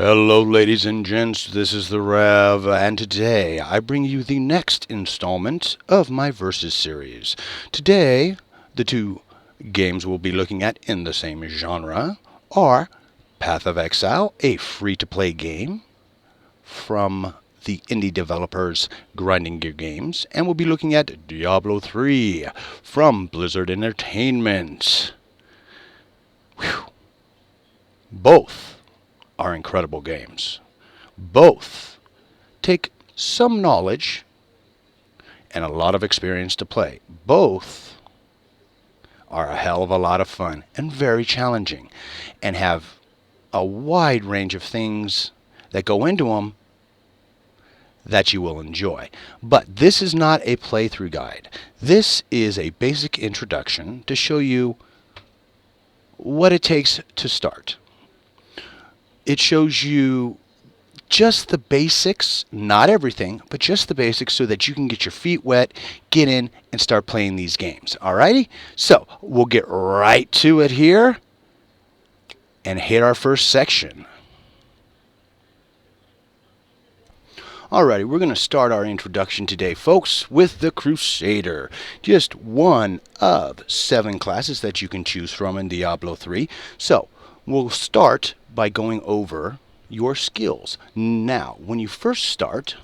Hello ladies and gents, this is the Rev, and today I bring you the next installment of my Versus series. Today, the two games we'll be looking at in the same genre are Path of Exile, a free-to-play game from the indie developers Grinding Gear Games, and we'll be looking at Diablo 3 from Blizzard Entertainment. Whew. Both are incredible games. Both take some knowledge and a lot of experience to play. Both are a hell of a lot of fun and very challenging and have a wide range of things that go into them that you will enjoy. But this is not a playthrough guide. This is a basic introduction to show you what it takes to start. It shows you just the basics, not everything, but just the basics so that you can get your feet wet, get in, and start playing these games. Alrighty? So, we'll get right to it here and hit our first section. Alrighty, we're going to start our introduction today, folks, with the Crusader. Just one of 7 classes that you can choose from in Diablo 3. So, we'll start by going over your skills. Now, when you first start,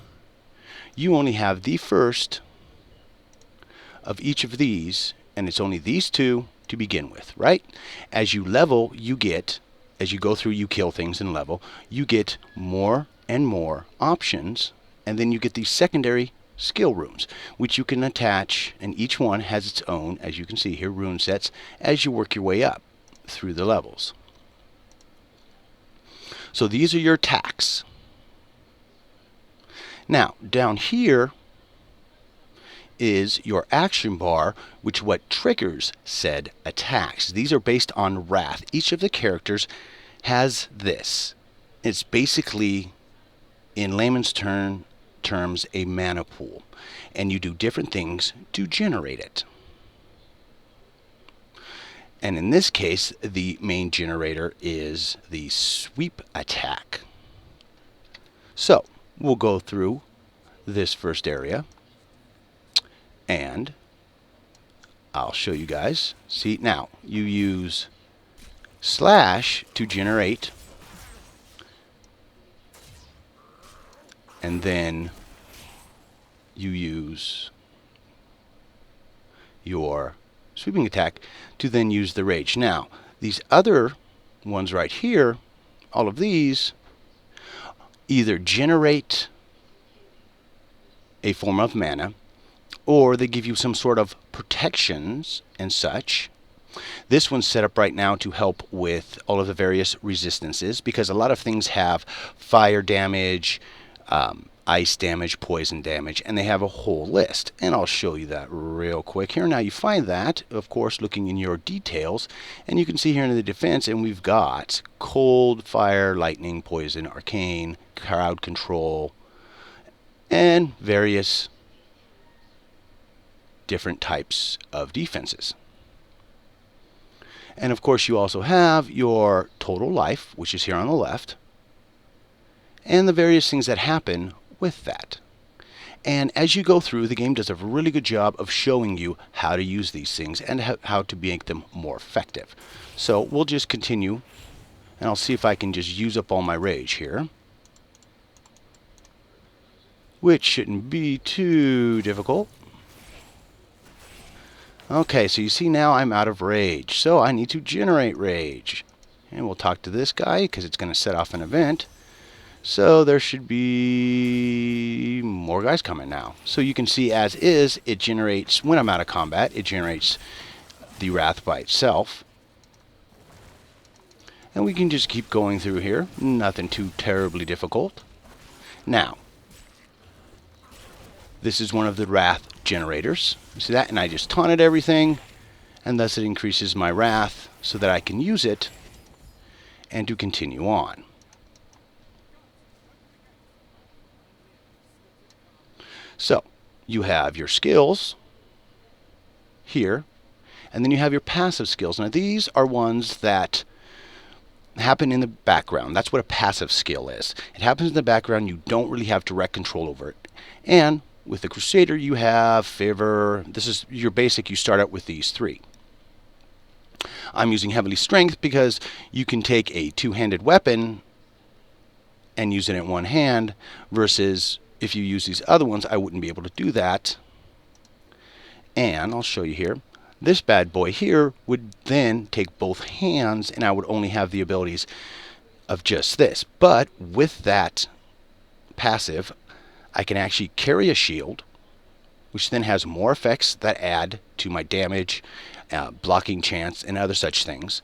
you only have the first of each of these, and it's only these 2 to begin with, right? As you level, you get, as you go through, you kill things and level, you get more and more options, and then you get these secondary skill runes, which you can attach, and each one has its own, as you can see here, rune sets, as you work your way up through the levels. So these are your attacks. Now, down here is your action bar, which what triggers said attacks. These are based on wrath. Each of the characters has this. It's basically, in layman's terms, a mana pool. And you do different things to generate it. And in this case, the main generator is the sweep attack. So, we'll go through this first area, and I'll show you guys. See, now, you use slash to generate, and then you use your sweeping attack to then use the rage. Now, these other ones right here, all of these, either generate a form of mana, or they give you some sort of protections and such. This one's set up right now to help with all of the various resistances, because a lot of things have fire damage, ice damage, poison damage, and they have a whole list. And I'll show you that real quick here. Now you find that, of course, looking in your details, and you can see here in the defense, and we've got cold, fire, lightning, poison, arcane, crowd control, and various different types of defenses. And of course you also have your total life, which is here on the left, and the various things that happen with that. And as you go through, the game does a really good job of showing you how to use these things and how to make them more effective. So we'll just continue, and I'll see if I can just use up all my rage here, which shouldn't be too difficult. Okay, so you see now I'm out of rage, so I need to generate rage. And we'll talk to this guy because it's going to set off an event. So there should be more guys coming now. So you can see as is, it generates, when I'm out of combat, it generates the wrath by itself. And we can just keep going through here. Nothing too terribly difficult. Now, this is one of the wrath generators. You see that? And I just taunted everything, and thus it increases my wrath so that I can use it and to continue on. So, you have your skills here, and then you have your passive skills. Now, these are ones that happen in the background. That's what a passive skill is. It happens in the background. You don't really have direct control over it. And with the Crusader, you have Favor. This is your basic. You start out with these three. I'm using Heavily Strength because you can take a two-handed weapon and use it in one hand, versus if you use these other ones, I wouldn't be able to do that. And I'll show you here. This bad boy here would then take both hands, and I would only have the abilities of just this. But with that passive, I can actually carry a shield, which then has more effects that add to my damage, blocking chance, and other such things,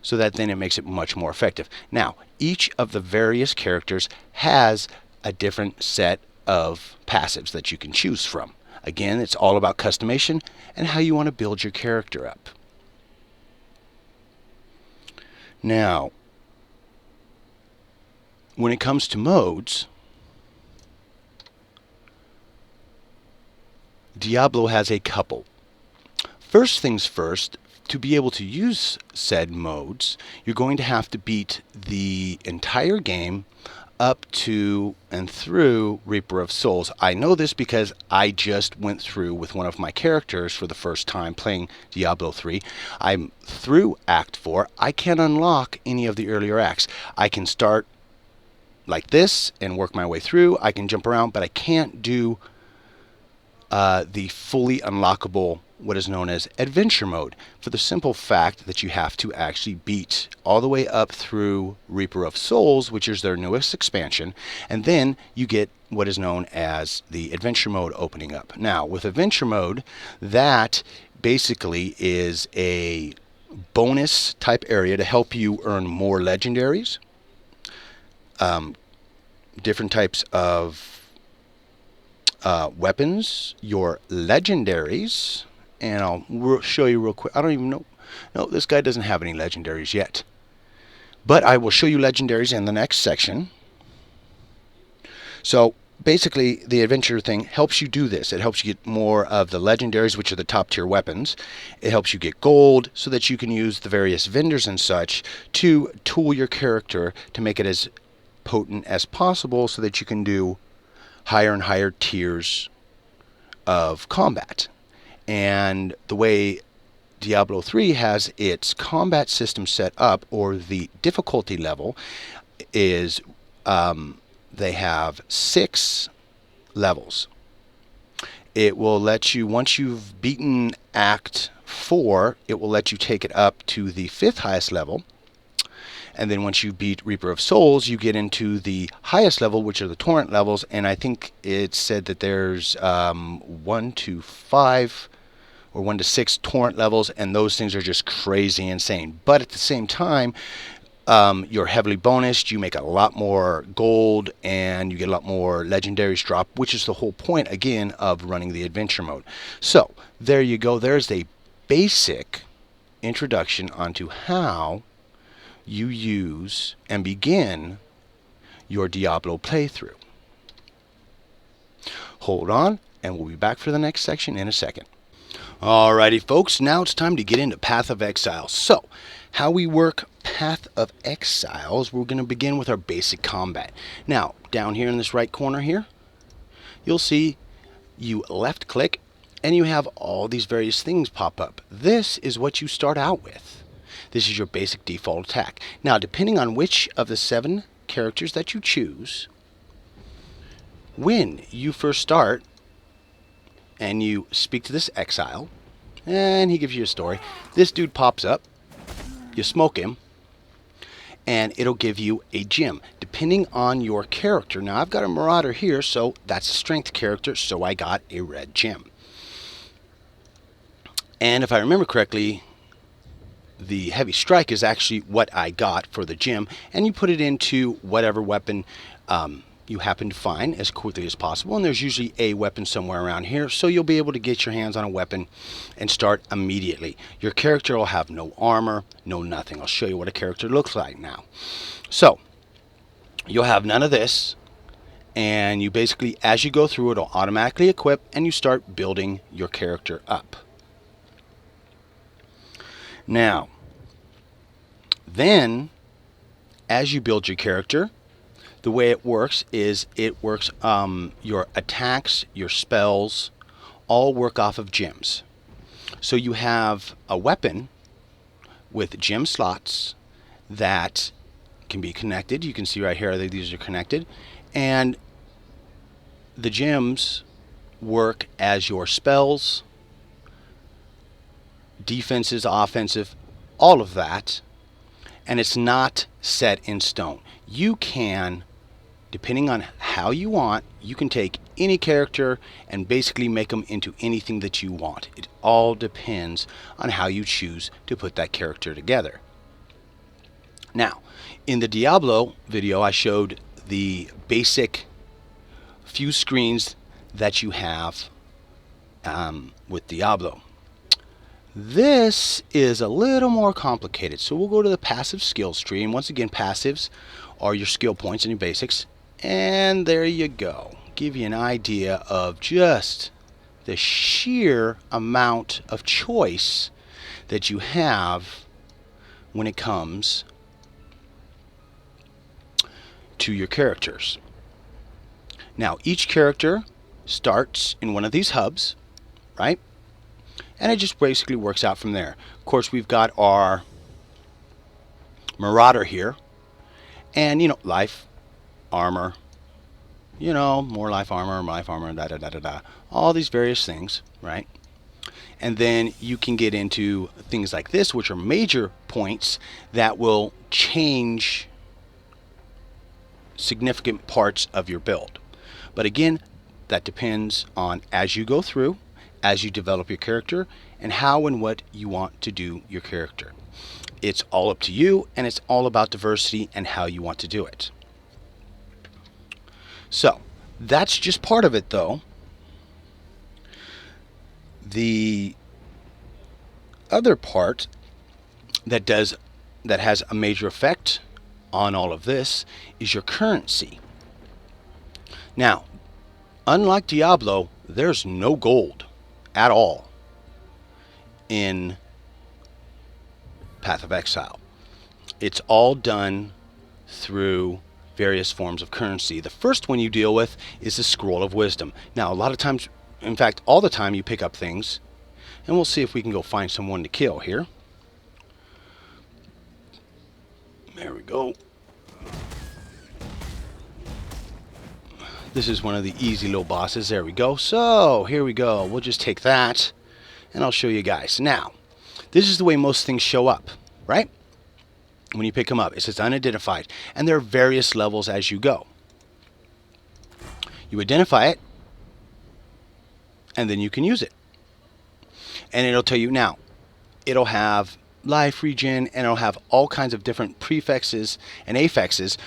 so that then it makes it much more effective. Now, each of the various characters has a different set of passives that you can choose from. Again, it's all about customization and how you want to build your character up. Now, when it comes to modes, Diablo has a couple. First things first, to be able to use said modes, you're going to have to beat the entire game up to and through Reaper of Souls. I know this because I just went through with one of my characters for the first time playing Diablo 3. I'm through Act 4. I can't unlock any of the earlier acts. I can start like this and work my way through. I can jump around, but I can't do the fully unlockable, what is known as adventure mode, for the simple fact that you have to actually beat all the way up through Reaper of Souls, which is their newest expansion, and then you get what is known as the adventure mode opening up. Now, with adventure mode, that basically is a bonus type area to help you earn more legendaries, different types of weapons, your legendaries, and I'll show you real quick. I don't even know. No, this guy doesn't have any legendaries yet. But I will show you legendaries in the next section. So basically, the adventure thing helps you do this. It helps you get more of the legendaries, which are the top tier weapons. It helps you get gold so that you can use the various vendors and such to tool your character to make it as potent as possible so that you can do higher and higher tiers of combat. And the way Diablo 3 has its combat system set up, or the difficulty level, is they have 6 levels. It will let you, once you've beaten Act 4, it will let you take it up to the 5th highest level. And then once you beat Reaper of Souls, you get into the highest level, which are the torrent levels. And I think it said that there's 1 to 5 or 1 to 6 torrent levels, and those things are just crazy insane. But at the same time, you're heavily bonused. You make a lot more gold, and you get a lot more legendaries drop, which is the whole point, again, of running the adventure mode. So there you go. There's a basic introduction onto how you use and begin your Diablo playthrough. Hold on, and we'll be back for the next section in a second. Alrighty, folks, now it's time to get into Path of Exile. So, how we work Path of Exile is we're going to begin with our basic combat. Now, down here in this right corner here, you'll see you left click, and you have all these various things pop up. This is what you start out with. This is your basic default attack. Now, depending on which of the 7 characters that you choose, when you first start and you speak to this exile, and he gives you a story, this dude pops up, you smoke him, and it'll give you a gem, depending on your character. Now, I've got a Marauder here, so that's a strength character, so I got a red gem. And if I remember correctly, the heavy strike is actually what I got for the gem, and you put it into whatever weapon you happen to find as quickly as possible. And there's usually a weapon somewhere around here, so you'll be able to get your hands on a weapon and start immediately. Your character will have no armor, no nothing. I'll show you what a character looks like now. So you'll have none of this, and you basically, as you go through, it'll automatically equip, and you start building your character up. Now, then as you build your character, the way it works is your attacks, your spells, all work off of gems. So you have a weapon with gem slots that can be connected. You can see right here that these are connected. And the gems work as your spells, defenses, offensive, all of that. And it's not set in stone. You can, depending on how you want, you can take any character and basically make them into anything that you want. It all depends on how you choose to put that character together. Now, in the Diablo video, I showed the basic few screens that you have with Diablo. This is a little more complicated, so we'll go to the passive skills tree, and once again, passives are your skill points and your basics, and there you go. Give you an idea of just the sheer amount of choice that you have when it comes to your characters. Now, each character starts in one of these hubs, right? And it just basically works out from there. Of course, we've got our Marauder here. And, life, armor, more life armor, da-da-da-da-da. All these various things, right? And then you can get into things like this, which are major points that will change significant parts of your build. But again, that depends on as you go through, as you develop your character, and how and what you want to do your character. It's all up to you, and it's all about diversity and how you want to do it. So, that's just part of it, though. The other part that has a major effect on all of this is your currency. Now, unlike Diablo, there's no gold at all in Path of Exile. It's all done through various forms of currency. The first one you deal with is the Scroll of Wisdom. Now, a lot of times, in fact, all the time you pick up things, and we'll see if we can go find someone to kill here. There we go. This is one of the easy little bosses. There we go. So, here we go. We'll just take that, and I'll show you guys. Now, this is the way most things show up, right? When you pick them up, it says unidentified, and there are various levels as you go. You identify it, and then you can use it. And it'll tell you now, it'll have life regen, and it'll have all kinds of different prefixes and affixes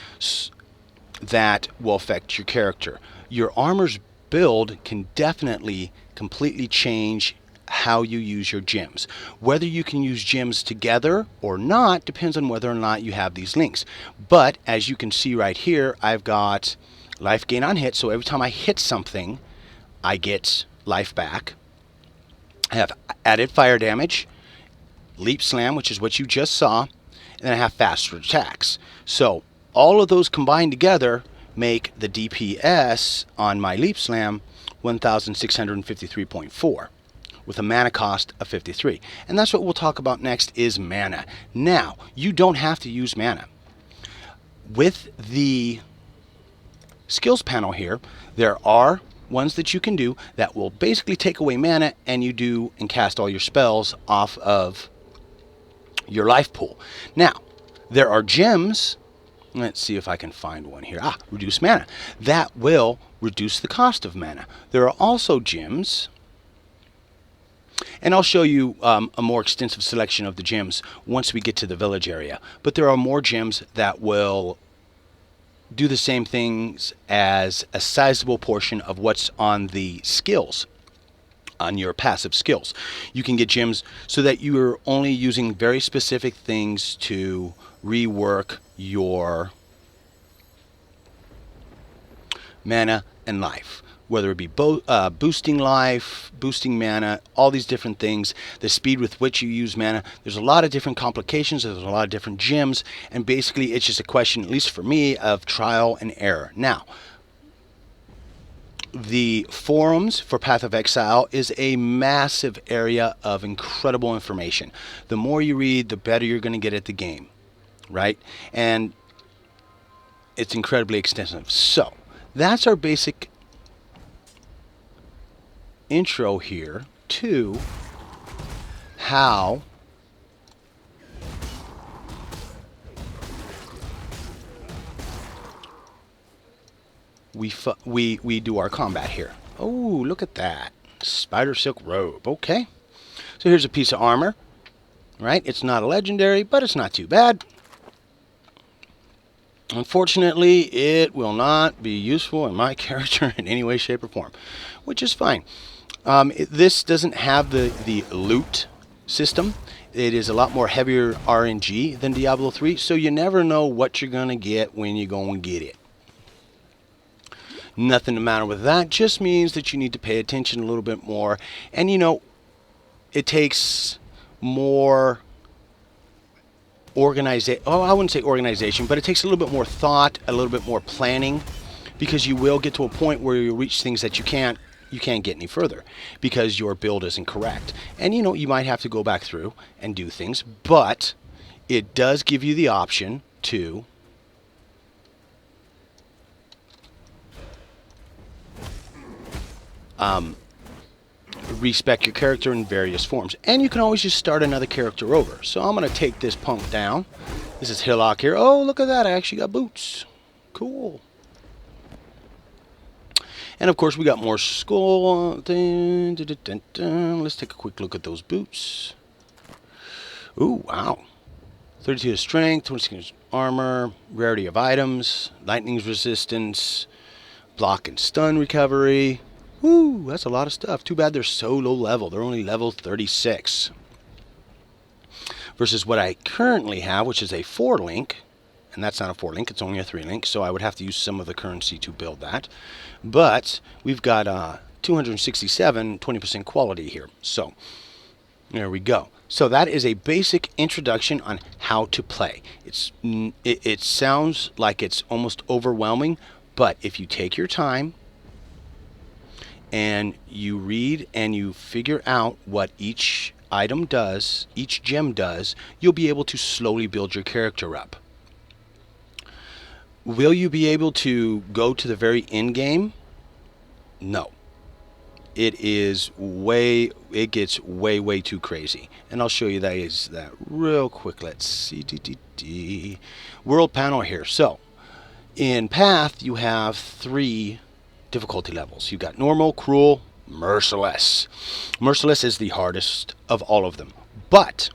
that will affect your character. Your armor's build can definitely completely change how you use your gems. Whether you can use gems together or not depends on whether or not you have these links. But as you can see right here, I've got life gain on hit, so every time I hit something, I get life back. I have added fire damage, leap slam, which is what you just saw, and then I have faster attacks. So all of those combined together make the DPS on my leap slam 1653.4 with a mana cost of 53. And that's what we'll talk about next is mana. Now, you don't have to use mana. With the skills panel here, there are ones that you can do that will basically take away mana, and you do and cast all your spells off of your life pool. Now, there are gems. Let's see if I can find one here. Reduce mana. That will reduce the cost of mana. There are also gems, and I'll show you a more extensive selection of the gems once we get to the village area. But there are more gems that will do the same things as a sizable portion of what's on the skills, on your passive skills. You can get gems so that you're only using very specific things to rework your mana and life. whether it be boosting life, boosting mana, all these different things, the speed with which you use mana. There's a lot of different complications, there's a lot of different gems, and basically it's just a question, at least for me, of trial and error. Now, the forums for Path of Exile is a massive area of incredible information. The more you read, the better you're going to get at the game, right? And it's incredibly extensive. So, that's our basic intro here to how we do our combat here. Oh, look at that. Spider silk robe. Okay. So here's a piece of armor, right? It's not a legendary, but it's not too bad. Unfortunately, it will not be useful in my character in any way, shape, or form, which is fine. This doesn't have the loot system. It is a lot more heavier RNG than Diablo 3, so you never know what you're going to get when you go and get it. Nothing the matter with that, just means that you need to pay attention a little bit more. And you know, it takes more organization. Oh, I wouldn't say organization, but it takes a little bit more thought, a little bit more planning, because you will get to a point where you reach things that you can't get any further because your build isn't correct. And you know, you might have to go back through and do things, but it does give you the option to respec your character in various forms. And you can always just start another character over. So I'm going to take this punk down. This is Hillock here. Oh, look at that. I actually got boots. Cool. And of course, we got more skull. Let's take a quick look at those boots. Ooh, wow. 32 strength, 26 armor, rarity of items, lightning's resistance, block and stun recovery. Woo, that's a lot of stuff. Too bad they're so low level. They're only level 36. Versus what I currently have, which is a 4-link. And that's not a 4-link, it's only a 3-link. So I would have to use some of the currency to build that. But we've got 267, 20% quality here. So there we go. So that is a basic introduction on how to play. It sounds like it's almost overwhelming. But if you take your time, and you read and you figure out what each item does, each gem does, you'll be able to slowly build your character up. Will you be able to go to the very end game? No. It gets way too crazy. And I'll show you that real quick. Let's see. World panel here. So, in Path, you have 3 difficulty levels. You've got normal, cruel, merciless. Merciless is the hardest of all of them. But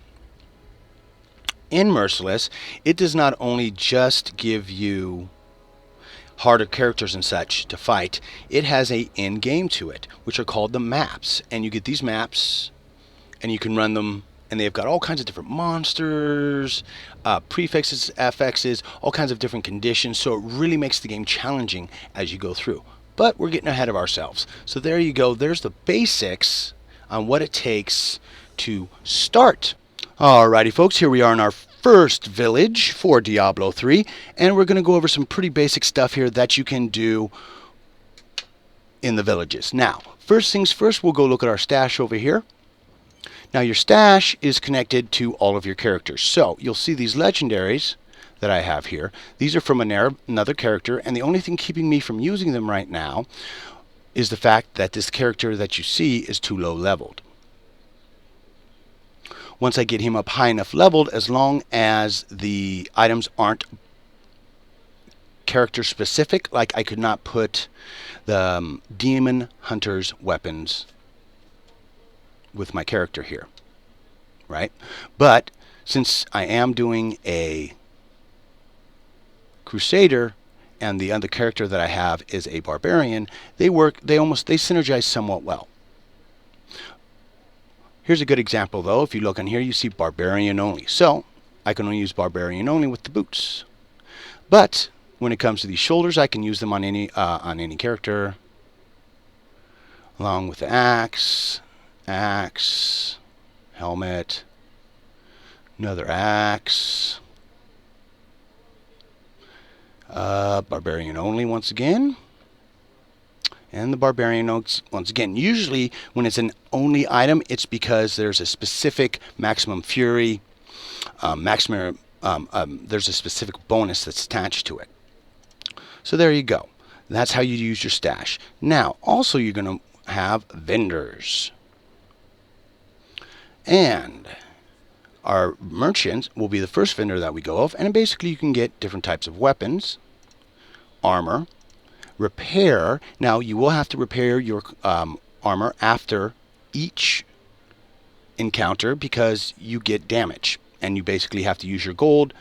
in merciless, it does not only just give you harder characters and such to fight, it has a end game to it, which are called the maps. And you get these maps and you can run them, and they've got all kinds of different monsters, prefixes, affixes, all kinds of different conditions, so it really makes the game challenging as you go through. But we're getting ahead of ourselves. So there you go. There's the basics on what it takes to start. Alrighty, folks. Here we are in our first village for Diablo 3. And we're going to go over some pretty basic stuff here that you can do in the villages. Now, first things first, we'll go look at our stash over here. Now, your stash is connected to all of your characters. So you'll see these legendaries that I have here. These are from another character, and the only thing keeping me from using them right now is the fact that this character that you see is too low leveled. Once I get him up high enough leveled, as long as the items aren't character specific, like I could not put the demon hunter's weapons with my character here, right? But since I am doing a Crusader, and the other character that I have is a Barbarian, they synergize somewhat well. Here's a good example though. If you look on here, you see Barbarian only. So I can only use Barbarian only with the boots. But when it comes to these shoulders, I can use them on any character. along with the axe, helmet, another axe, barbarian only once again, and the barbarian notes once again. Usually when it's an only item, it's because there's a specific maximum fury, there's a specific bonus that's attached to it. So there you go. That's how you use your stash. Now, also you're going to have vendors. And our merchant will be the first vendor that we go of. And basically you can get different types of weapons, armor, repair. Now, you will have to repair your armor after each encounter because you get damage. And you basically have to use your gold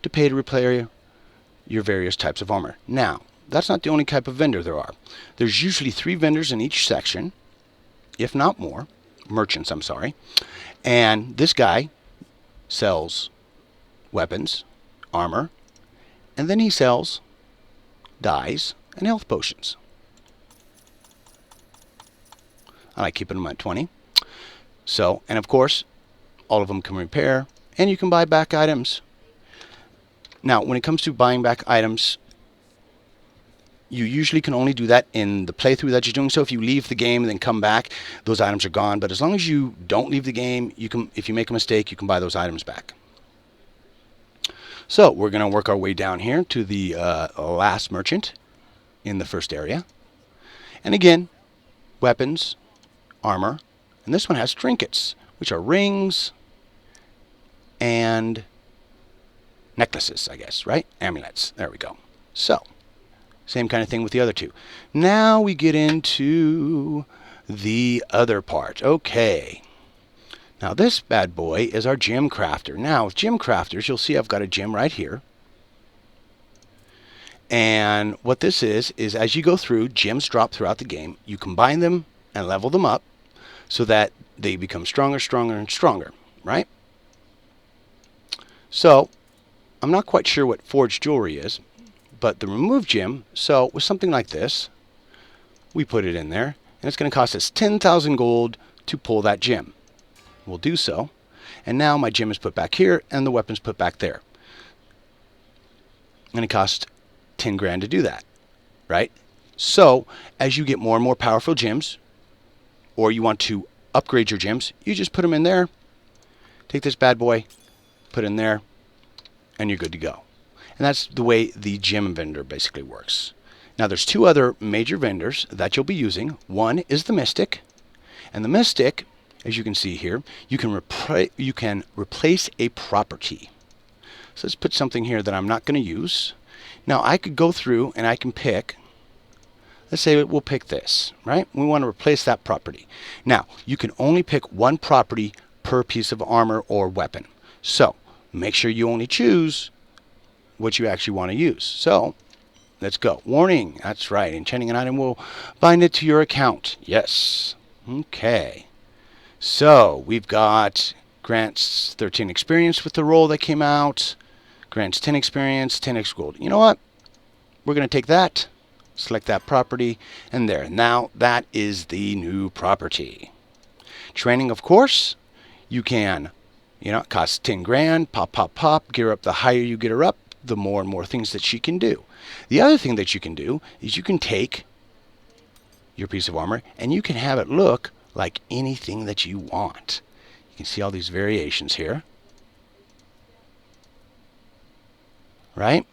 to pay to repair your various types of armor. Now, that's not the only type of vendor there are. There's usually 3 vendors in each section, if not more. Merchants, I'm sorry. And this guy sells weapons, armor, and then he sells dyes and health potions. I like keeping them at 20. So, and of course, all of them can repair, and you can buy back items. Now, when it comes to buying back items, you usually can only do that in the playthrough that you're doing. So if you leave the game and then come back, those items are gone. But as long as you don't leave the game, you can, if you make a mistake, you can buy those items back. So we're going to work our way down here to the last merchant in the first area. And again, weapons, armor, and this one has trinkets, which are rings and necklaces, I guess, right? Amulets. There we go. So, same kind of thing with the other 2. Now we get into the other part. Okay. Now this bad boy is our gem crafter. Now with gem crafters, you'll see I've got a gem right here. And what this is as you go through, gems drop throughout the game. You combine them and level them up so that they become stronger, stronger, and stronger, right? So, I'm not quite sure what forged jewelry is, but the remove gem, so with something like this, we put it in there, and it's going to cost us 10,000 gold to pull that gem. We'll do so, and now my gem is put back here, and the weapon's put back there. And it costs 10 grand to do that, right? So, as you get more and more powerful gems, or you want to upgrade your gems, you just put them in there, take this bad boy, put in there, and you're good to go. And that's the way the gem vendor basically works. Now there's 2 other major vendors that you'll be using. One is the Mystic. And the Mystic, as you can see here, you can replace a property. So let's put something here that I'm not going to use. Now I could go through and I can pick, let's say we'll pick this, right? We want to replace that property. Now, you can only pick 1 property per piece of armor or weapon. So, make sure you only choose what you actually want to use. So, let's go. Warning, that's right. Enchanting an item will bind it to your account. Yes. Okay. So, we've got grants 13 experience with the roll that came out. Grants 10 experience, 10x gold. You know what? We're going to take that, select that property, and there. Now, that is the new property. Training, of course, you can, it costs 10 grand, pop, pop, pop, gear up. The higher you get her up, the more and more things that she can do. The other thing that you can do is you can take your piece of armor and you can have it look like anything that you want. You can see all these variations here. Right?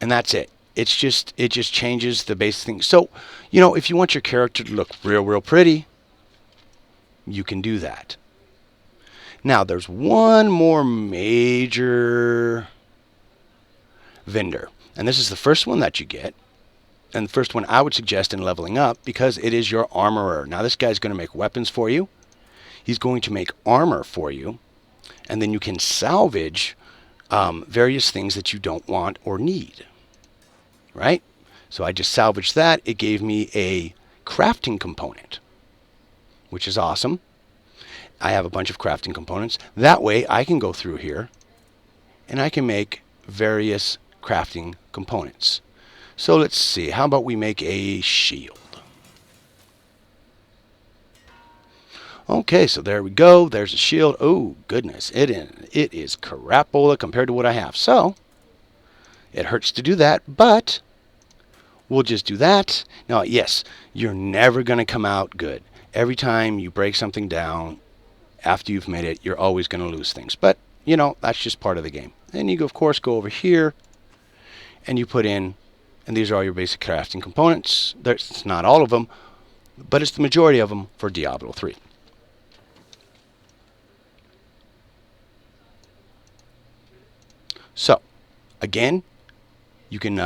And that's it. It just changes the basic thing. So, if you want your character to look real, real pretty, you can do that. Now, there's one more major vendor. And this is the first one that you get. And the first one I would suggest in leveling up because it is your armorer. Now, this guy's going to make weapons for you. He's going to make armor for you. And then you can salvage various things that you don't want or need. Right? So I just salvaged that. It gave me a crafting component, which is awesome. I have a bunch of crafting components. That way I can go through here and I can make various crafting components. So let's see. How about we make a shield? Okay, so there we go. There's a shield. Oh, goodness. It is crapola compared to what I have. So, it hurts to do that, but we'll just do that. Now, yes, you're never going to come out good. Every time you break something down after you've made it, you're always going to lose things. But, you know, that's just part of the game. Then you, of course, go over here and you put in, and these are all your basic crafting components. It's not all of them, but it's the majority of them for Diablo 3. So, again, you can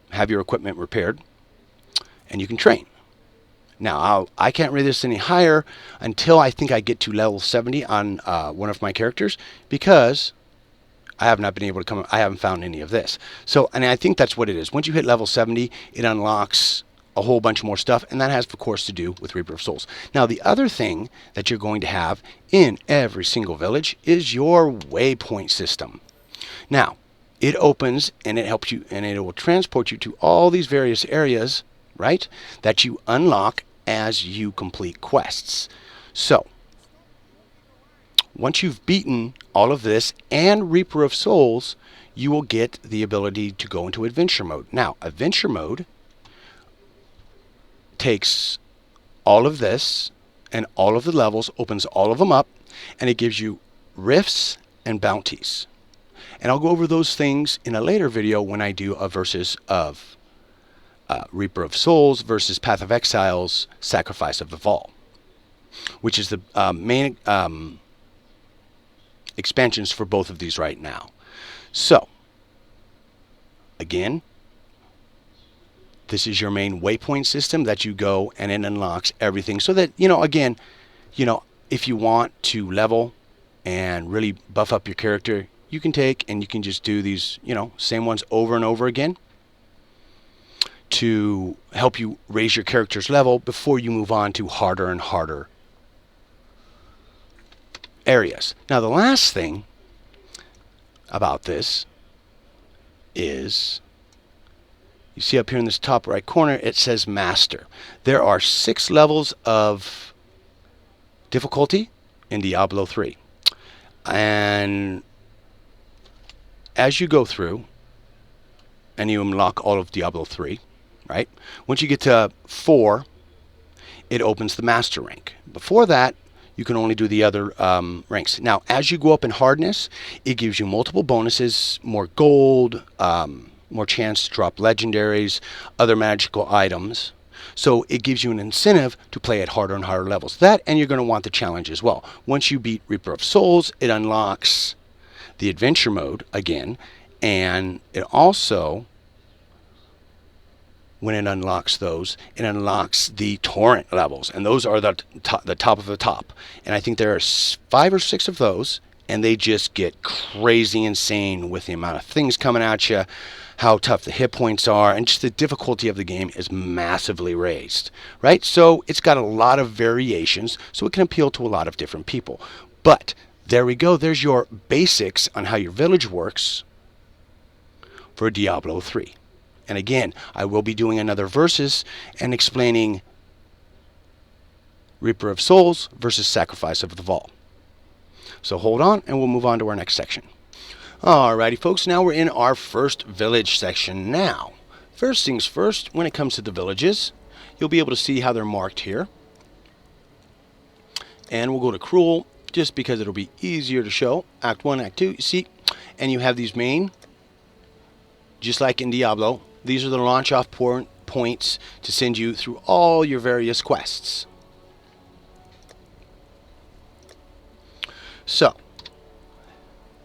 have your equipment repaired, and you can train. Now, I can't read this any higher until I think I get to level 70 on one of my characters, because I have not been able to come. I haven't found any of this. So, and I think that's what it is. Once you hit level 70, it unlocks a whole bunch more stuff, and that has, of course, to do with Reaper of Souls. Now, the other thing that you're going to have in every single village is your waypoint system. Now, it opens and it helps you, and it will transport you to all these various areas, right, that you unlock as you complete quests. So, once you've beaten all of this and Reaper of Souls, you will get the ability to go into adventure mode. Now, adventure mode takes all of this and all of the levels, opens all of them up, and it gives you rifts and bounties. And I'll go over those things in a later video when I do a versus of Reaper of Souls versus Path of Exile's Sacrifice of the Vaal, which is the main expansions for both of these right now. So, again, this is your main waypoint system that you go, and it unlocks everything so that, again, if you want to level and really buff up your character, you can take and you can just do these, same ones over and over again to help you raise your character's level before you move on to harder and harder areas. Now, the last thing about this is, you see up here in this top right corner, it says Master. There are 6 levels of difficulty in Diablo 3. And as you go through and you unlock all of Diablo 3, right? Once you get to 4, it opens the Master rank. Before that, you can only do the other ranks. Now, as you go up in hardness, it gives you multiple bonuses, more gold, more chance to drop legendaries, other magical items. So it gives you an incentive to play at harder and harder levels. That, and you're going to want the challenge as well. Once you beat Reaper of Souls, it unlocks the adventure mode again, and it also, when it unlocks those, it unlocks the torrent levels, and those are the top of the top. And I think there are 5 or 6 of those, and they just get crazy insane with the amount of things coming at you, how tough the hit points are, and just the difficulty of the game is massively raised, right? So it's got a lot of variations, so it can appeal to a lot of different people. But there we go. There's your basics on how your village works for Diablo 3. And again, I will be doing another versus and explaining Reaper of Souls versus Sacrifice of the Vaal. So hold on, and we'll move on to our next section. Alrighty, folks, now we're in our first village section. Now, first things first, when it comes to the villages, you'll be able to see how they're marked here. And we'll go to Cruel, just because it'll be easier to show. Act 1, Act 2, you see, and you have these main, just like in Diablo, these are the launch off points to send you through all your various quests. So,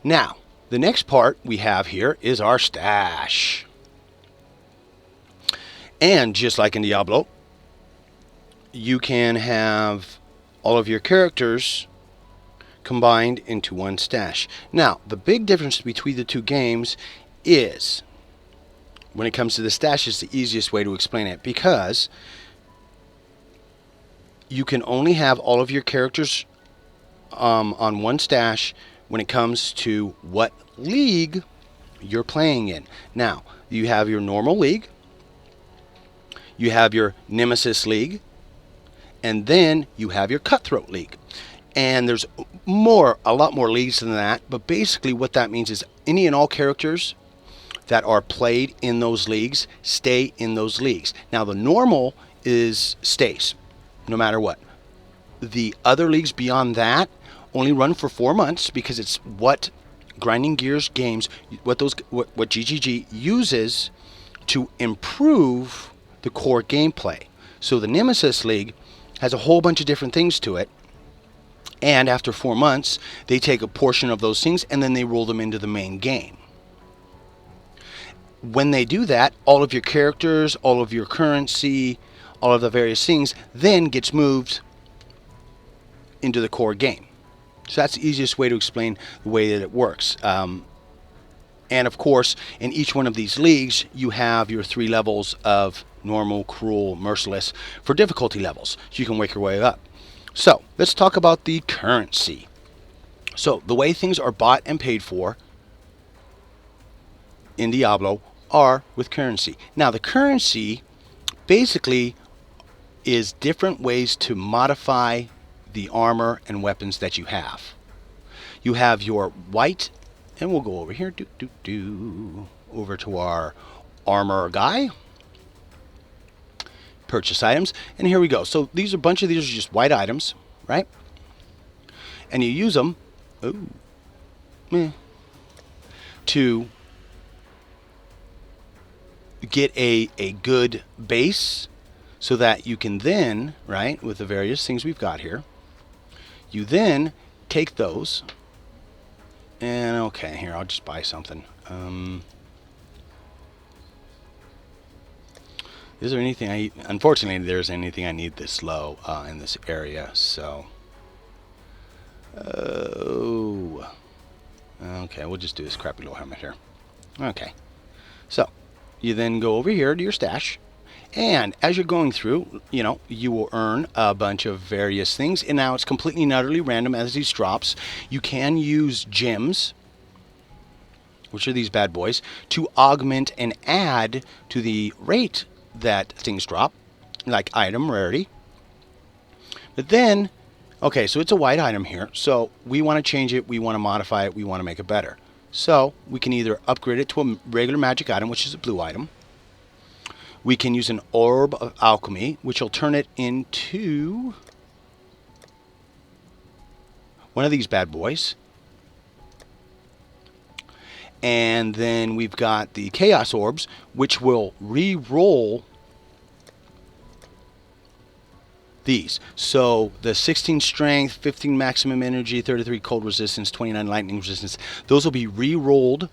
now, the next part we have here is our stash. And just like in Diablo, you can have all of your characters combined into one stash. Now, the big difference between the two games is, when it comes to the stash, is the easiest way to explain it, because you can only have all of your characters on one stash when it comes to what league you're playing in. Now, you have your normal league, you have your Nemesis League, And then you have your Cutthroat League. And there's a lot more leagues than that. But basically what that means is any and all characters that are played in those leagues stay in those leagues. Now the normal is stays, no matter what. The other leagues beyond that only run for 4 months because it's what Grinding Gears games, what GGG uses to improve the core gameplay. So the Nemesis League has a whole bunch of different things to it. And after 4 months, they take a portion of those things and then they roll them into the main game. When they do that, all of your characters, all of your currency, all of the various things then gets moved into the core game. So that's the easiest way to explain the way that it works. And of course, in each one of these leagues, you have your 3 levels of normal, cruel, merciless for difficulty levels. So you can work your way up. So let's talk about the currency. So the way things are bought and paid for in Diablo are with currency. Now the currency basically is different ways to modify the armor and weapons that you have. You have your white, and we'll go over here, over to our armor guy, purchase items, and here we go. So a bunch of these are just white items, right? And you use them to get a good base so that you can then, right, with the various things we've got here, you then take those and, okay, here, I'll just buy something. Is there anything unfortunately, there's anything I need this low in this area, so. Okay, we'll just do this crappy little helmet here. Okay, so you then go over here to your stash, and as you're going through, you will earn a bunch of various things, and now it's completely and utterly random as these drops. You can use gems, which are these bad boys, to augment and add to the rate that things drop, like item rarity. But then, okay, so it's a white item here, so we want to change it, we want to modify it, we want to make it better. So we can either upgrade it to a regular magic item, which is a blue item. We can use an orb of alchemy, which will turn it into one of these bad boys. And then we've got the chaos orbs, which will re-roll these. So the 16 strength, 15 maximum energy, 33 cold resistance, 29 lightning resistance, those will be re-rolled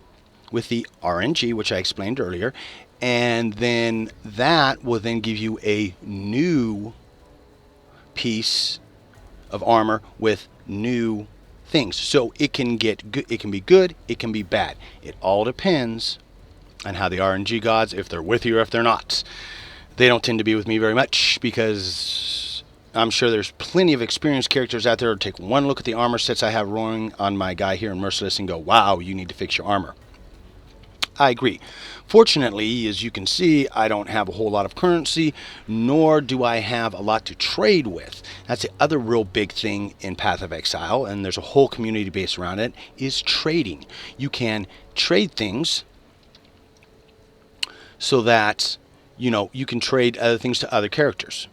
with the RNG, which I explained earlier. And then that will then give you a new piece of armor with new things. So it can get good, it can be good, it can be bad. It all depends on how the RNG gods, if they're with you or if they're not. They don't tend to be with me very much because I'm sure there's plenty of experienced characters out there who take one look at the armor sets I have rolling on my guy here in Merciless and go, wow, you need to fix your armor. I agree. Fortunately, as you can see, I don't have a whole lot of currency, nor do I have a lot to trade with. That's the other real big thing in Path of Exile, and there's a whole community based around it, is trading. You can trade things so that, you can trade other things to other characters.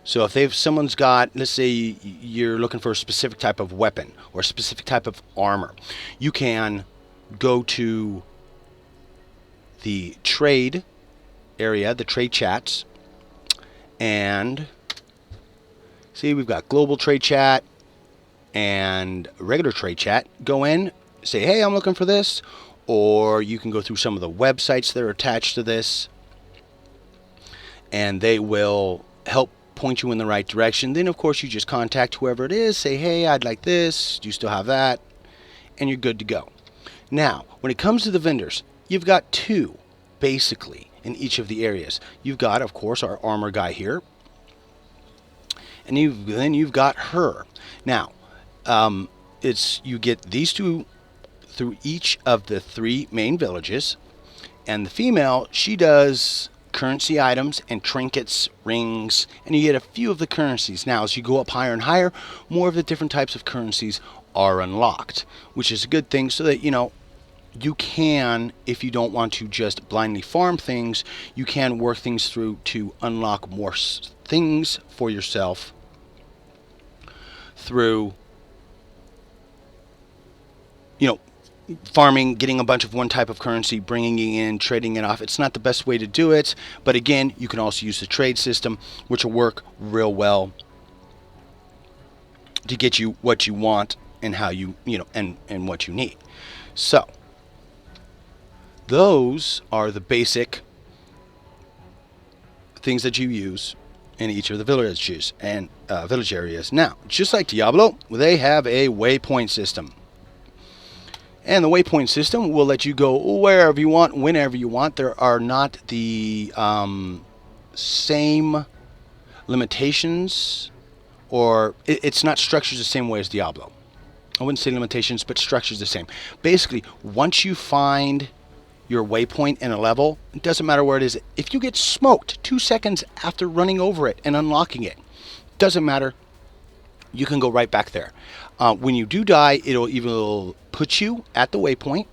So if someone's got, let's say you're looking for a specific type of weapon or a specific type of armor, you can go to the trade area, the trade chats, and see, we've got global trade chat and regular trade chat. Go in, say, hey, I'm looking for this, or you can go through some of the websites that are attached to this, and they will help point you in the right direction. Then, of course, you just contact whoever it is, say, hey, I'd like this, do you still have that, and you're good to go. Now, when it comes to the vendors, you've got 2, basically, in each of the areas. You've got, of course, our armor guy here. And then you've got her. Now, you get these 2 through each of the 3 main villages. And the female, she does currency items and trinkets, rings, and you get a few of the currencies. Now, as you go up higher and higher, more of the different types of currencies are unlocked, which is a good thing so that, you can, if you don't want to just blindly farm things, you can work things through to unlock more things for yourself through, farming, getting a bunch of one type of currency, bringing it in, trading it off. It's not the best way to do it, but again, you can also use the trade system, which will work real well to get you what you want and how and what you need. So, those are the basic things that you use in each of the villages and village areas. Now, just like Diablo, they have a waypoint system. And the waypoint system will let you go wherever you want, whenever you want. There are not the same limitations, or it's not structured the same way as Diablo. I wouldn't say limitations, but structure's the same. Basically, once you find your waypoint in a level, it doesn't matter where it is. If you get smoked 2 seconds after running over it and unlocking it, doesn't matter. You can go right back there. When you do die, it'll either put you at the waypoint,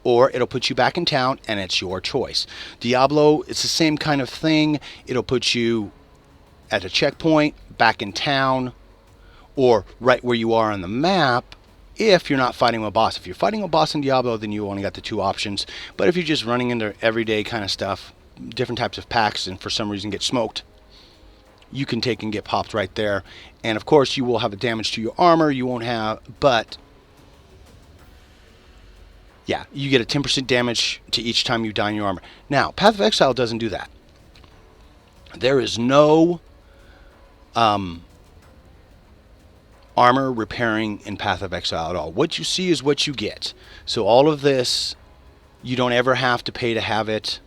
or it'll put you back in town, and it's your choice. Diablo, it's the same kind of thing. It'll put you at a checkpoint, back in town, or right where you are on the map if you're not fighting a boss. If you're fighting a boss in Diablo, then you only got the 2 options. But if you're just running into everyday kind of stuff, different types of packs, and for some reason get smoked, you can take and get popped right there. And of course, you will have a damage to your armor. You won't have, but yeah, you get a 10% damage to each time you die in your armor. Now, Path of Exile doesn't do that. There is no armor repairing in Path of Exile at all. What you see is what you get. So all of this, you don't ever have to pay to have it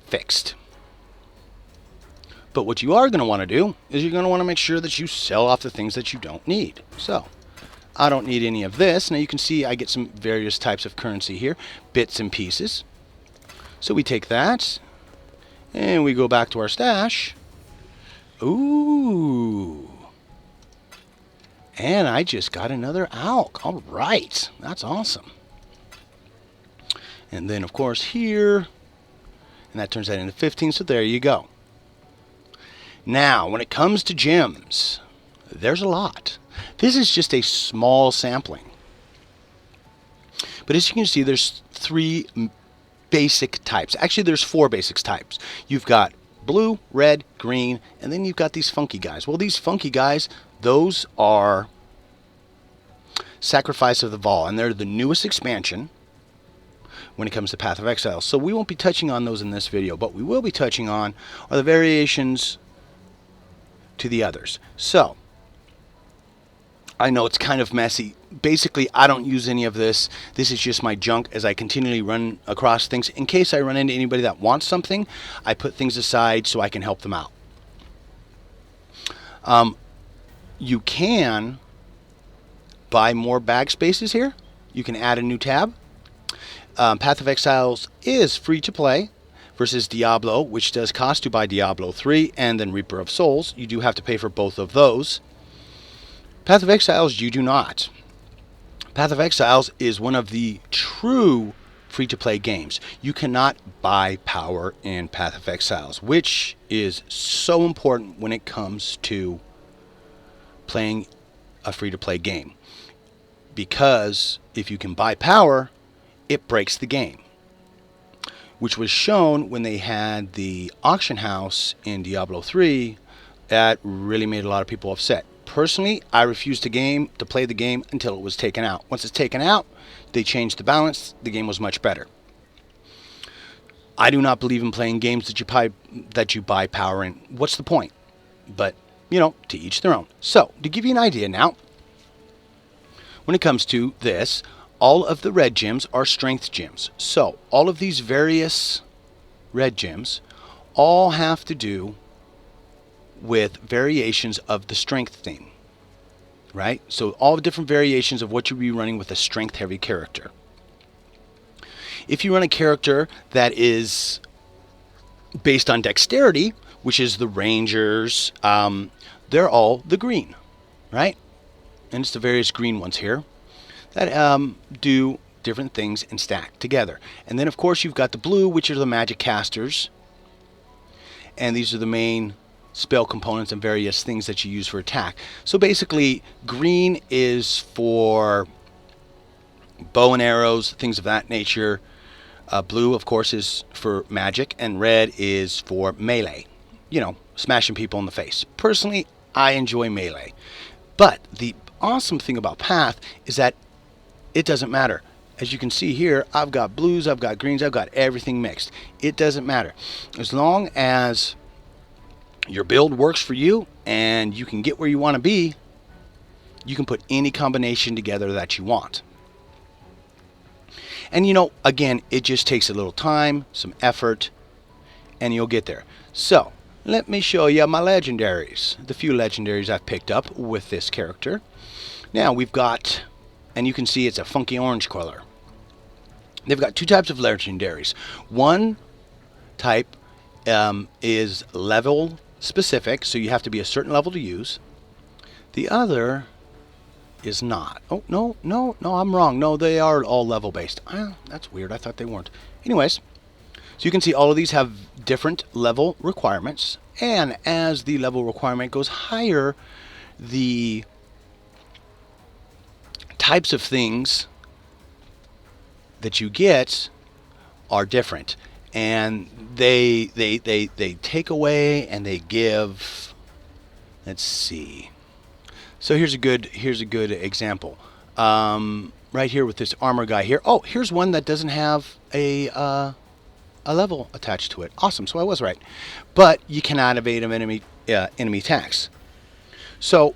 fixed. But what you are going to want to do is you're going to want to make sure that you sell off the things that you don't need. So, I don't need any of this. Now you can see I get some various types of currency here, bits and pieces. So we take that, and we go back to our stash. Ooh. And I just got another alk. All right. That's awesome. And then, of course, here, and that turns that into 15, so there you go. Now, when it comes to gems, there's a lot. This is just a small sampling. But as you can see, there's 3 basic types. Actually, there's 4 basic types. You've got blue, red, green, and then you've got these funky guys. Well, these funky guys, those are Sacrifice of the Vaal, and they're the newest expansion when it comes to Path of Exile. So we won't be touching on those in this video, but we will be touching on are the variations to the others. So, I know it's kind of messy. Basically, I don't use any of this. This is just my junk as I continually run across things. In case I run into anybody that wants something, I put things aside so I can help them out. You can buy more bag spaces here. You can add a new tab. Path of Exiles is free to play versus Diablo, which does cost to buy Diablo 3 and then Reaper of Souls. You do have to pay for both of those. Path of Exiles, you do not. Path of Exiles is one of the true free-to-play games. You cannot buy power in Path of Exiles, which is so important when it comes to playing a free-to-play game. Because if you can buy power, it breaks the game. Which was shown when they had the auction house in Diablo 3. That really made a lot of people upset. Personally, I refused to play the game until it was taken out. Once it's taken out, they changed the balance. The game was much better. I do not believe in playing games that you buy power in. What's the point? But, to each their own. So, to give you an idea now, when it comes to this, all of the red gems are strength gems. So, all of these various red gems all have to do with variations of the strength theme, right? So all the different variations of what you'll be running with a strength heavy character. If you run a character that is based on dexterity, which is the Rangers, they're all the green, right? And it's the various green ones here that do different things and stack together. And then, of course, you've got the blue, which are the magic casters. And these are the main spell components and various things that you use for attack. So basically, green is for bow and arrows, things of that nature. Blue, of course, is for magic, and red is for melee. You know, smashing people in the face. Personally, I enjoy melee. But the awesome thing about Path is that it doesn't matter. As you can see here, I've got blues, I've got greens, I've got everything mixed. It doesn't matter. As long as your build works for you and you can get where you want to be, you can put any combination together that you want. And you know, again, it just takes a little time, some effort, and you'll get there. So, let me show you my legendaries. The few legendaries I've picked up with this character. Now, we've got, and you can see it's a funky orange color. They've got two types of legendaries. One type is level specific, so you have to be a certain level to use. The other is not. Oh, no, I'm wrong. No, they are all level based. That's weird. I thought they weren't. Anyways, so you can see all of these have different level requirements, and as the level requirement goes higher, the types of things that you get are different, and they take away and they give. Let's see. So here's a good example. Right here with this armor guy here. Oh, here's one that doesn't have a level attached to it. Awesome. So I was right. But you cannot evade enemy attacks. So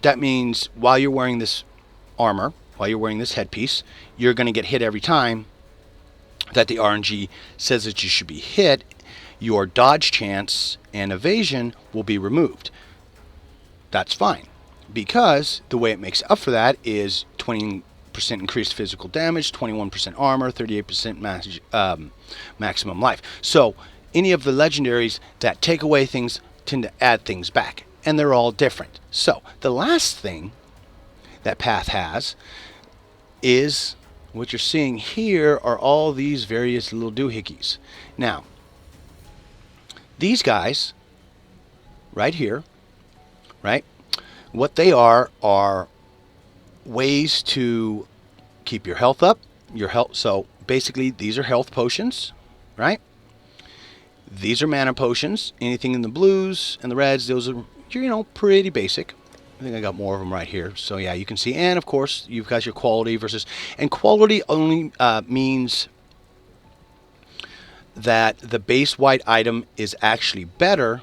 that means while you're wearing this armor, while you're wearing this headpiece, you're going to get hit every time that the RNG says that you should be hit. Your dodge chance and evasion will be removed. That's fine, because the way it makes up for that is 20% increased physical damage, 21% armor, 38% maximum life. So any of the legendaries that take away things tend to add things back, and they're all different. So the last thing that Path has is what you're seeing here are all these various little doohickeys. Now, these guys right here, right? What they are ways to keep your health up, So basically, these are health potions, right? These are mana potions. Anything in the blues and the reds, those are, pretty basic. I think I got more of them right here. So yeah, you can see. And of course, you've got your quality versus, and quality only means that the base white item is actually better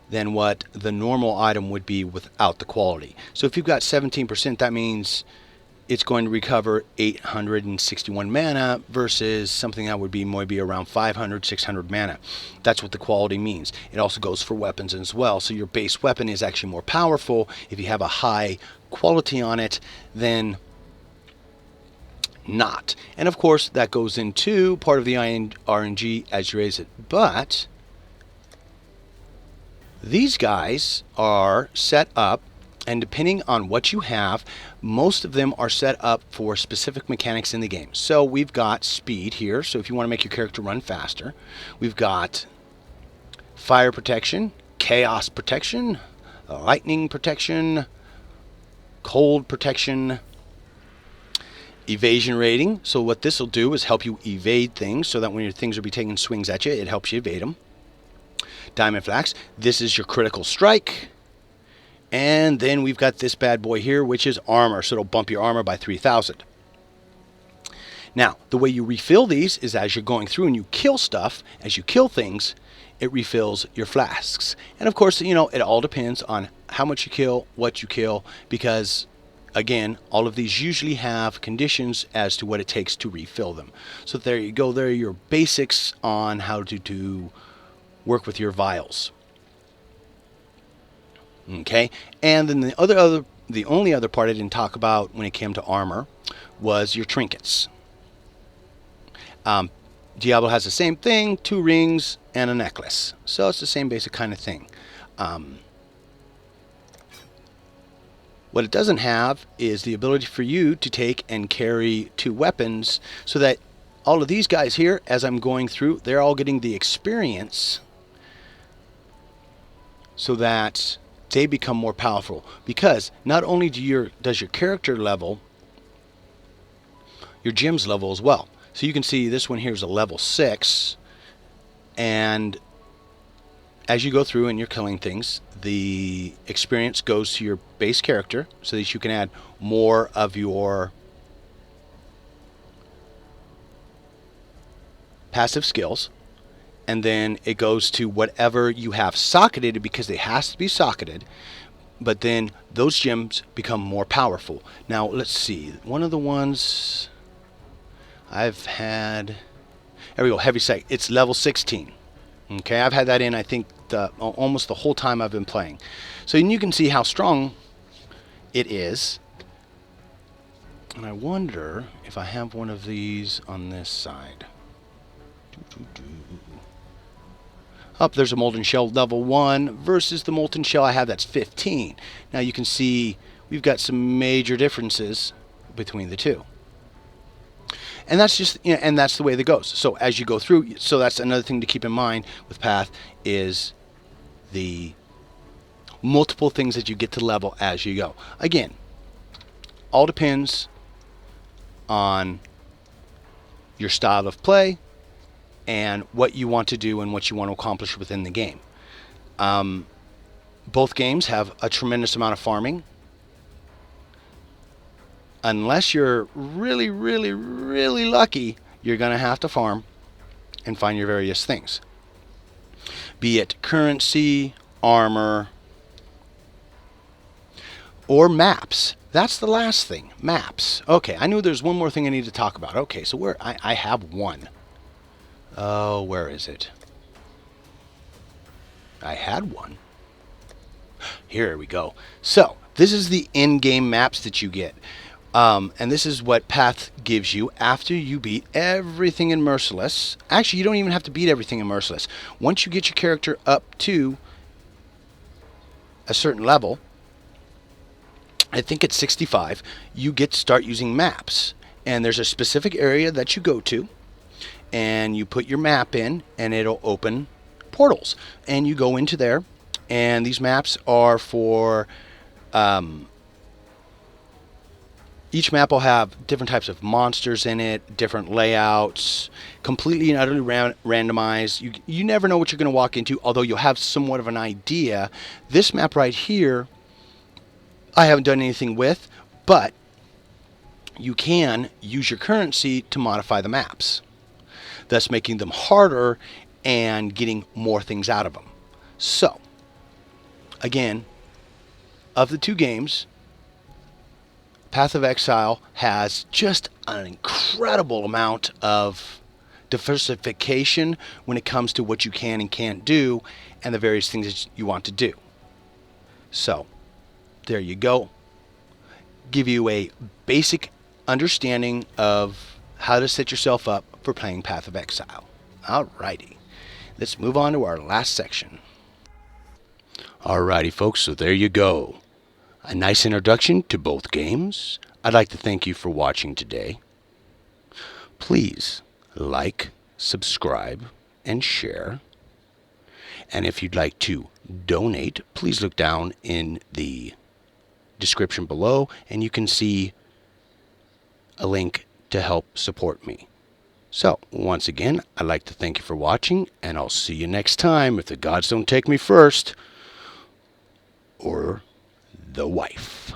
than what the normal item would be without the quality. So if you've got 17%, that means it's going to recover 861 mana versus something that would be maybe around 500, 600 mana. That's what the quality means. It also goes for weapons as well. So your base weapon is actually more powerful if you have a high quality on it than not. And of course, that goes into part of the RNG as you raise it. But these guys are set up, and depending on what you have, most of them are set up for specific mechanics in the game. So we've got speed here, so if you want to make your character run faster. We've got fire protection, chaos protection, lightning protection, cold protection, evasion rating. So what this will do is help you evade things, so that when your things will be taking swings at you, it helps you evade them. Diamond Flax, this is your critical strike. And then we've got this bad boy here, which is armor, so it'll bump your armor by 3,000. Now, the way you refill these is as you're going through and you kill stuff, as you kill things, it refills your flasks. And of course, it all depends on how much you kill, what you kill, because again, all of these usually have conditions as to what it takes to refill them. So there you go. There are your basics on how to work with your vials. Okay, and then the only other part I didn't talk about when it came to armor was your trinkets. Diablo has the same thing, 2 rings and a necklace. So it's the same basic kind of thing. What it doesn't have is the ability for you to take and carry 2 weapons, so that all of these guys here, as I'm going through, they're all getting the experience so that they become more powerful. Because not only does your character level, your gems level as well. So you can see this one here is a level 6, and as you go through and you're killing things, the experience goes to your base character so that you can add more of your passive skills. And then it goes to whatever you have socketed, because it has to be socketed. But then those gems become more powerful. Now, let's see. One of the ones I've had... There we go, Heavy Sight. It's level 16. Okay, I've had that in, I think, almost the whole time I've been playing. So you can see how strong it is. And I wonder if I have one of these on this side. Up, there's a Molten Shell level 1 versus the Molten Shell I have that's 15. Now you can see we've got some major differences between the two. And that's just, and that's the way that goes. So as you go through, so that's another thing to keep in mind with Path, is the multiple things that you get to level as you go. Again, all depends on your style of play and what you want to do and what you want to accomplish within the game. Both games have a tremendous amount of farming. Unless you're really, really, really lucky, you're going to have to farm and find your various things. Be it currency, armor, or maps. That's the last thing, maps. Okay, I knew there's one more thing I need to talk about. Okay, so where I have one. Oh, where is it? I had one. Here we go. So, this is the in-game maps that you get. And this is what Path gives you after you beat everything in Merciless. Actually, you don't even have to beat everything in Merciless. Once you get your character up to a certain level, I think it's 65, you get to start using maps. And there's a specific area that you go to, and you put your map in, and it'll open portals. And you go into there, and these maps are for... each map will have different types of monsters in it, different layouts, completely and utterly randomized. You never know what you're going to walk into, although you'll have somewhat of an idea. This map right here, I haven't done anything with, but you can use your currency to modify the maps, thus making them harder and getting more things out of them. So, again, of the two games, Path of Exile has just an incredible amount of diversification when it comes to what you can and can't do and the various things that you want to do. So, there you go. Give you a basic understanding of how to set yourself up for playing Path of Exile. Alrighty, let's move on to our last section. Alrighty folks, so there you go. A nice introduction to both games. I'd like to thank you for watching today. Please like, subscribe, and share. And if you'd like to donate, please look down in the description below and you can see a link to help support me. So, once again, I'd like to thank you for watching, and I'll see you next time if the gods don't take me first, or the wife.